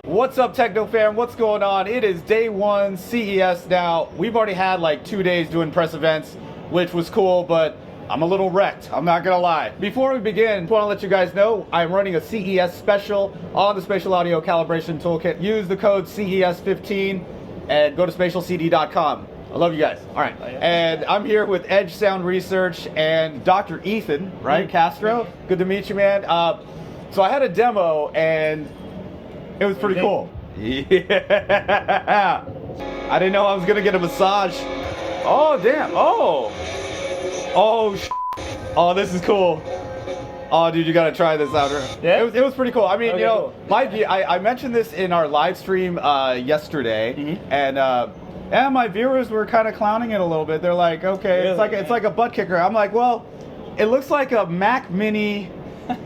What's up, Techno fam? What's going on? It is day one CES now. We've already had like 2 days doing press events, which was cool, but I'm a little wrecked, I'm not gonna lie. Before we begin, I want to let you guys know I'm running a CES special on the Spatial Audio Calibration Toolkit. Use the code CES15 and go to spatialcd.com. I love you guys. All right. And I'm here with Edge Sound Research and Dr. Ethan, right? Castro. Good to meet you, man. So I had a demo and it was pretty cool. Yeah. I didn't know I was gonna get a massage. Oh, damn. Oh. Oh, oh, this is cool. Oh, dude, you gotta try this out. Yeah? It was pretty cool. I mean, okay, you know, cool. I mentioned this in our live stream yesterday, and my viewers were kind of clowning it a little bit. They're like, okay, Really? it's like a butt kicker. I'm like, well, it looks like a Mac Mini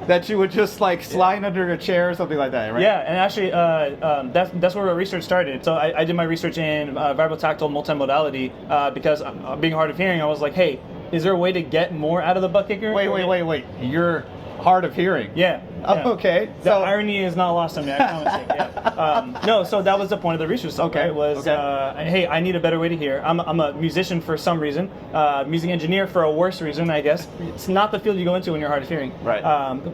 that you would just like slide under a chair or something like that, right? Yeah, and actually, that's where our research started. So I did my research in vibrotactile multimodality because being hard of hearing, I was like, hey, is there a way to get more out of the butt kicker? Wait. You're hard of hearing. Yeah. Oh, okay. The irony is not lost on me, I promise you. Yeah. No, so that was the point of the research. Okay. Right? Was hey, I need a better way to hear. I'm a musician for some reason, music engineer for a worse reason, I guess. It's not the field you go into when you're hard of hearing. Right.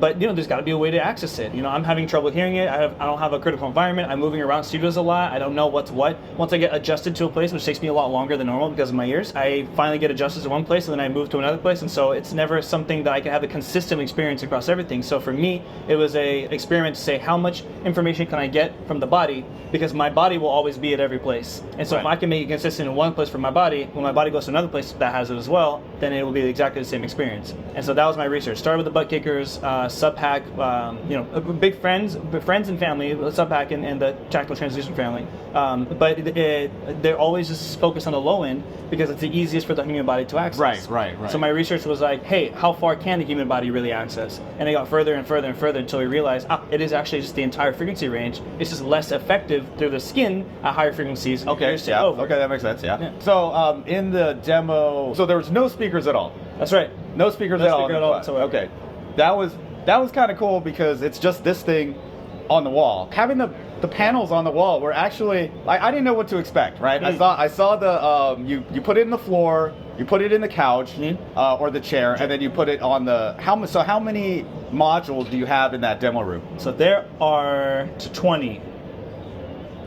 But you know, there's got to be a way to access it. You know, I'm having trouble hearing it. I don't have a critical environment. I'm moving around studios a lot. I don't know what's what. Once I get adjusted to a place, which takes me a lot longer than normal because of my ears, I finally get adjusted to one place and then I move to another place, and so it's never something that I can have a consistent experience across everything. So for me, it was a experiment to say how much information can I get from the body, because my body will always be at every place. And so if I can make it consistent in one place for my body, when my body goes to another place that has it as well, then it will be exactly the same experience. And so that was my research. Started with the butt kickers, Subpack, you know, big friends and family, Subpack and the tactile transducer family. But they're always just focused on the low end because it's the easiest for the human body to access. Right. So my research was like, hey, how far can the human body really access? And I got further and further and further until we realized it is actually just the entire frequency range. It's just less effective through the skin at higher frequencies. Okay, okay, that makes sense, yeah. So in the demo, so there was no speakers at all. That's right. No speakers at all. Whatsoever. Okay, that was kind of cool because it's just this thing on the wall. Having the panels on the wall were actually, I didn't know what to expect, right? I saw the you put it in the floor, you put it in the couch or the chair, and then you put it on the how many modules do you have in that demo room? So there are 20.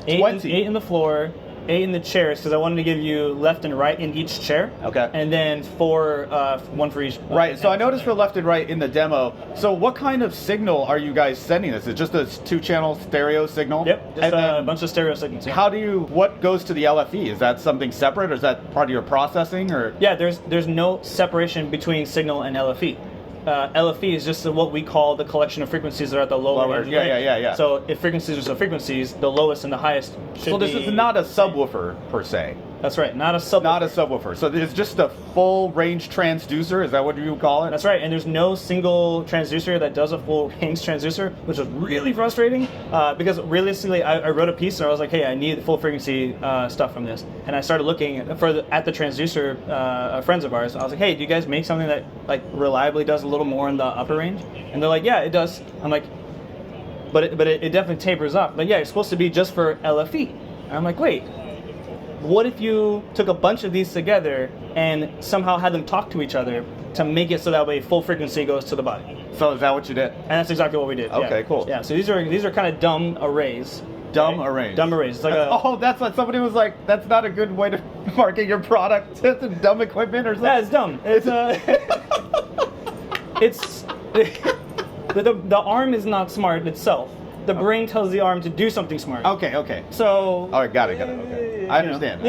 20. 8 in the floor, 8 in the chairs, because I wanted to give you left and right in each chair. Okay. And then 4, one for each. Right. So I noticed for left and right in the demo. So what kind of signal are you guys sending this? Is it just a 2-channel stereo signal? Yep. Just a bunch of stereo signals. Yeah. What goes to the LFE? Is that something separate, or is that part of your processing, or? Yeah. There's no separation between signal and LFE. LFE is just what we call the collection of frequencies that are at the lower range. Yeah. So if frequencies are so frequencies, the lowest and the highest should be. So this is not a subwoofer per se. That's right, not a subwoofer. Not a subwoofer. So it's just a full range transducer. Is that what you would call it? That's right, and there's no single transducer that does a full range transducer, which is really frustrating because realistically, I wrote a piece and I was like, hey, I need full frequency stuff from this, and I started looking at the transducer friends of ours. I was like, hey, do you guys make something that like reliably does a little more in the upper range? And they're like, yeah, it does. I'm like, but it definitely tapers off. But yeah, it's supposed to be just for LFE. And I'm like, wait. What if you took a bunch of these together and somehow had them talk to each other to make it so that way full frequency goes to the body? So is that what you did? And that's exactly what we did. Okay, cool. Yeah. So these are kind of dumb arrays. Dumb right? arrays. Dumb arrays. It's like that's what somebody was like. That's not a good way to market your product. It's dumb equipment or something. Yeah, it's dumb. It's the arm is not smart itself. The brain tells the arm to do something smart. Okay. So. All right, got it. Okay. I understand.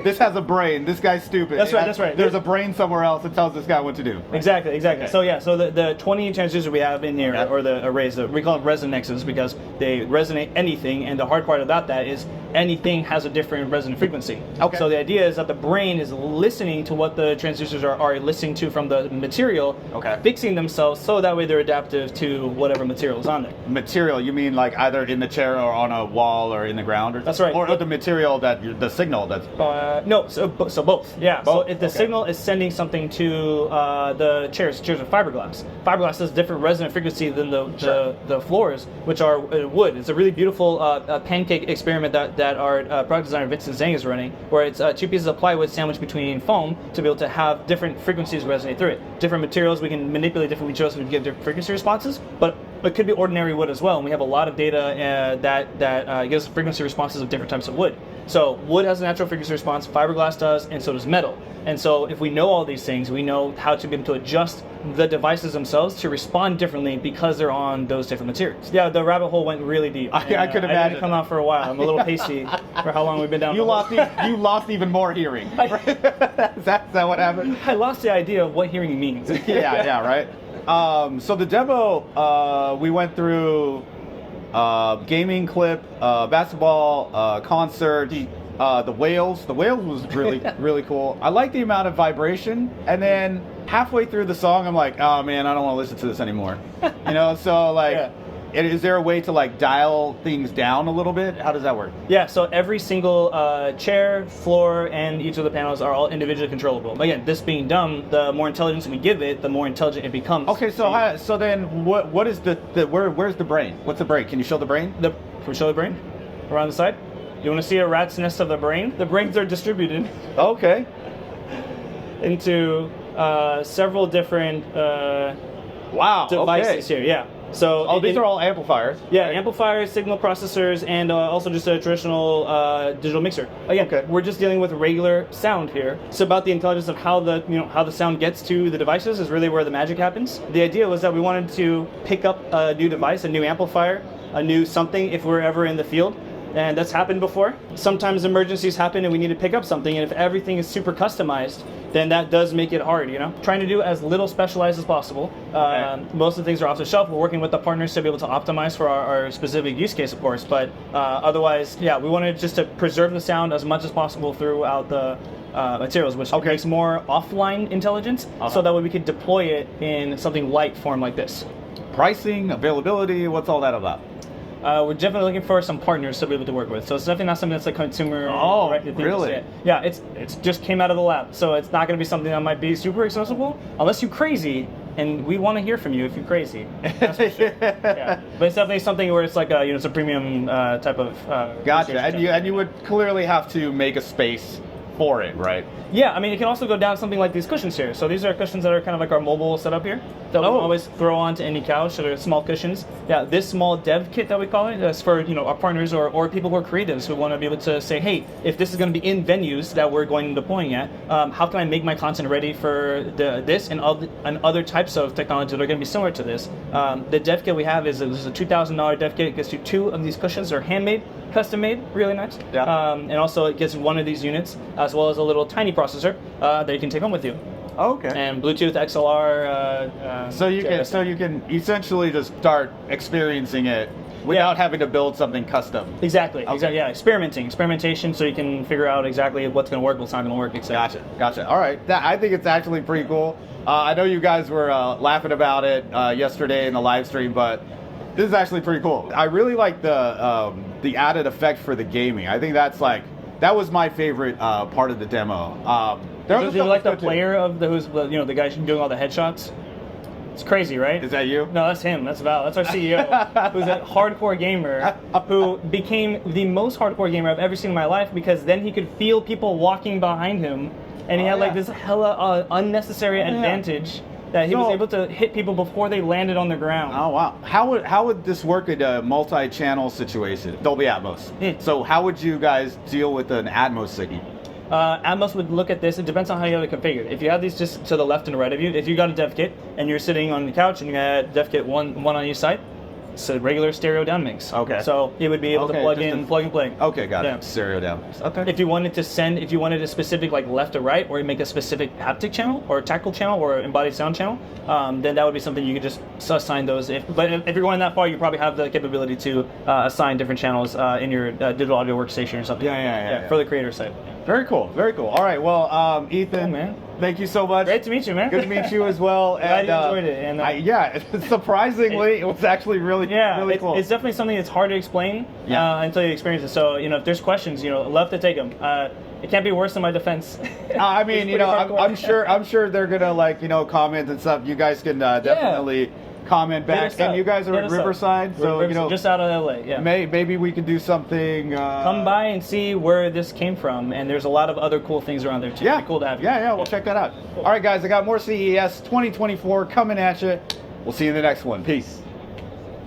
This has a brain. This guy's stupid. That's right. There's a brain somewhere else that tells this guy what to do. Right? Exactly. Okay. So yeah, so the 20 transducers we have in here, or the arrays, we call them resonances because they resonate anything, and the hard part about that is anything has a different resonant frequency. Okay. So the idea is that the brain is listening to what the transducers are listening to from the material, Okay. fixing themselves so that way they're adaptive to whatever material is on there. Material, you mean like either in the chair or on a wall or in the ground? Or, That's right. Or the material the signal that's... No, so both. Yeah. Both? So if the Okay. signal is sending something to the chairs are fiberglass. Fiberglass has different resonant frequency than the floors, which are wood. It's a really beautiful pancake experiment that our product designer Vincent Zhang is running, where it's 2 pieces of plywood sandwiched between foam to be able to have different frequencies resonate through it. Different materials, we can manipulate different materials to get different frequency responses, but it could be ordinary wood as well. And we have a lot of data that gives frequency responses of different types of wood. So wood has a natural frequency response, fiberglass does, and so does metal. And so if we know all these things, we know how to be able to adjust the devices themselves to respond differently because they're on those different materials. Yeah, the rabbit hole went really deep. I could imagine. I didn't come out for a while. I'm a little pasty for how long we've been down. You lost even more hearing. Is that what happened? I lost the idea of what hearing means. Yeah, right. So the demo, we went through gaming clip, basketball, concert, the whales. The whales was really cool. I like the amount of vibration, and then halfway through the song, I'm like, oh man, I don't want to listen to this anymore. So like, Yeah. is there a way to like dial things down a little bit? How does that work? Yeah, so every single chair, floor, and each of the panels are all individually controllable. Again, this being dumb, the more intelligence we give it, the more intelligent it becomes. Okay, so then what is where's the brain? What's the brain? Can you show the brain? Can we show the brain? Around the side? You want to see a rat's nest of the brain? The brains are distributed Okay. into several different Wow. devices Okay. here. Yeah. So These are all amplifiers. Yeah, right? amplifiers, signal processors, and also just a traditional digital mixer. Again, Okay. we're just dealing with regular sound here. It's about the intelligence of how the sound gets to the devices is really where the magic happens. The idea was that we wanted to pick up a new device, a new amplifier, a new something if we're ever in the field. And that's happened before. Sometimes emergencies happen and we need to pick up something, and if everything is super customized, then that does make it hard, Trying to do as little specialized as possible. Okay. Most of the things are off the shelf. We're working with the partners to be able to optimize for our specific use case, of course, but otherwise, yeah, we wanted just to preserve the sound as much as possible throughout the materials, which makes more offline intelligence, so that way we could deploy it in something light form like this. Pricing, availability, what's all that about? We're definitely looking for some partners to be able to work with. So it's definitely not something that's a consumer directed thing. Really? Yeah, it's just came out of the lab. So it's not going to be something that might be super accessible unless you're crazy, and we want to hear from you if you're crazy. That's for sure. Yeah. But it's definitely something where it's like it's a premium type of. Gotcha. And you would clearly have to make a space for it, right? Yeah, I mean, it can also go down something like these cushions here. So these are cushions that are kind of like our mobile setup here that we can always throw onto any couch. So they're small cushions. Yeah, this small dev kit that we call it, that's for our partners or people who are creatives who want to be able to say, hey, if this is going to be in venues that we're going deploying at, how can I make my content ready for this and other types of technology that are going to be similar to this? The dev kit we have is a $2,000 dev kit. It gets you 2 of these cushions. They're handmade, custom made, really nice. Yeah. And also it gets 1 of these units as well as a little tiny processor that you can take home with you. Okay. And Bluetooth XLR. So you can essentially just start experiencing it without having to build something custom. Exactly. Okay. Exactly. Yeah. Experimentation, so you can figure out exactly what's going to work, what's not going to work, etc. Gotcha. All right. I think it's actually pretty cool. I know you guys were laughing about it yesterday in the live stream, but this is actually pretty cool. I really like the added effect for the gaming. I think that was my favorite part of the demo. Do you like the player of who's the guy doing all the headshots? It's crazy, right? Is that you? No, that's him. That's Val. That's our CEO, who's a hardcore gamer who became the most hardcore gamer I've ever seen in my life because then he could feel people walking behind him, and he had like this hella unnecessary advantage that he was able to hit people before they landed on the ground. Oh wow! How would this work in a multi-channel situation? Dolby Atmos. So how would you guys deal with an Atmos signal? Atmos would look at this. It depends on how you have it configured. If you have these just to the left and right of you, if you got a dev kit and you're sitting on the couch and you got dev kit one on each side, regular stereo downmix. Okay. So it would be able to Okay, plug just in, a- plug and play. Okay, got Yeah. it. Stereo down. Okay. If you wanted to if you wanted a specific like left or right, or make a specific haptic channel, or a tactile channel, or embodied sound channel, then that would be something you could just assign those. But if you're going that far, you probably have the capability to assign different channels in your digital audio workstation or something. Yeah. For the creator side. Very cool. Very cool. All right. Well, Ethan, Cool, man. thank you so much. Great to meet you, man. Good to meet you as well. Glad you enjoyed it. And yeah, surprisingly, it was actually really cool. It's definitely something that's hard to explain until you experience it. So, if there's questions, love to take them. It can't be worse than my defense. I mean, It's pretty hardcore. I'm sure they're gonna comment and stuff. You guys can definitely comment Hit back. us And up. you guys are Hit in us up. Riverside, so just out of LA. Yeah. maybe we can do something. Come by and see where this came from, and there's a lot of other cool things around there too. Yeah, It'd be cool to have you. Yeah, we'll check that out. All right, guys, I got more CES 2024 coming at you. We'll see you in the next one. Peace.